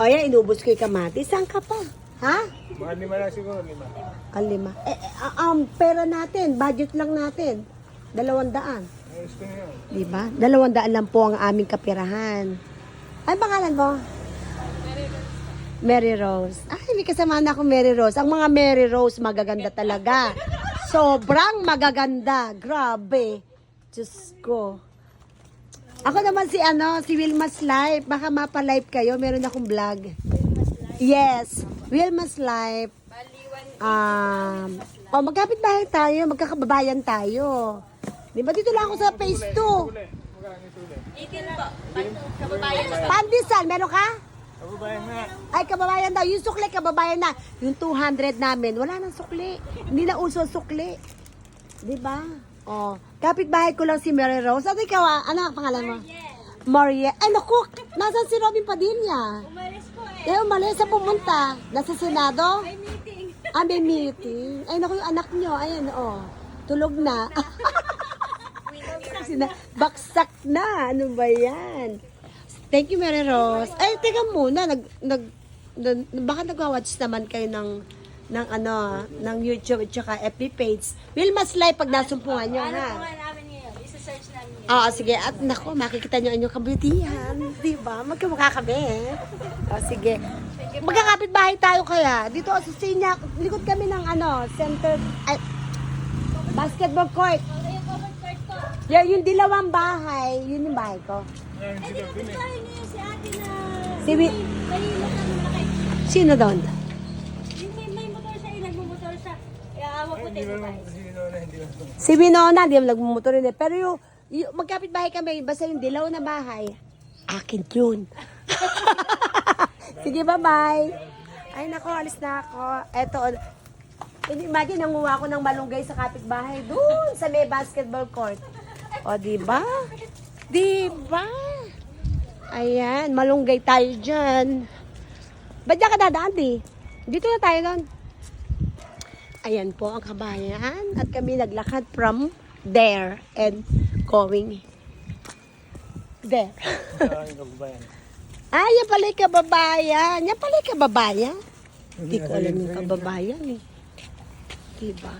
O yan, inubos ko yung kamatis. Saan ka pa? Ha? Mga 5 lang siguro, 5. Ang 5. Pera natin, budget lang natin. 200. Ayos ko na yun. Diba? 200 lang po ang aming kapirahan. Ano pangalan mo? Mary Rose. Ay, may kasama na ako Mary Rose. Ang mga Mary Rose, magaganda talaga. Sobrang magaganda. Grabe. Diyos ko. Ako naman si Wilma's Life. Baka mapa-live kayo. Meron akong vlog. Yes. Wilma's Life. Magkapit bahay tayo. Magkakababayan tayo. Di ba dito lang ako sa phase 2? Magkano suli? 18 po. Kababayan na. Pandesal, meron ka? Kababayan na. Ay, kababayan daw. Yung sukli, kababayan na. Yung 200 namin, wala nang sukli. Hindi na uso sukli. Di ba? Oh, kapitbahay ko lang si Mary Rose. At ikaw, ano ang pangalan mo? Maria. Ay, naku, nasan si Robin Padilla? Umalis po Umalis sa pumunta. Nasa Senado? May meeting. May meeting. Ay, naku, yung anak nyo. Ayan, oh. Tulog na. Baksak na. Ano ba yan? Thank you, Mary Rose. Ay, teka muna. Baka nag-watch naman kayo ng YouTube at saka FB page. Wilma's Live pag nasumpungan nyo, Ano po ha? nga namin ngayon? Isa-search namin ngayon. Oo, sige. At naku, makikita nyo ang inyong kabutihan. Diba? Magkamukha kami, eh. Sige. Magkakapit bahay tayo kaya. Dito sa Sinya, likod kami ng center, basketball court. Yung covered court ko. Yung dilawang bahay, yun yung bahay ko. Ayun, Eh, di sila ba dun eh. tayo niya si ate na... Si Wi- May motor na malaki. Sino doon? Yung may motor siya, yung nagmumotor siya. Kaya awag ko Hindi tayo naman pa. kasi na hindi naman. Si Winona, di mo nagmumotor rin eh. Pero yung magkapit bahay kami, basta yung dilaw na bahay, akin yun. Sige, bye-bye. Ay, nako, alis na ako. Eto, imagine, nanguha ko ng malunggay sa kapitbahay doon sa may basketball court. O, di ba? Di ba? Ayan, malunggay tayo dyan. Ba't dyan ka dadaan, di? Dito na tayo doon. Ayan po ang kabayan. At kami naglakad from there and going there. Ang kababayan. Yan pala yung kababayan. Yan pala yung kababayan. Hindi ko alam yung kababayan eh. Diba?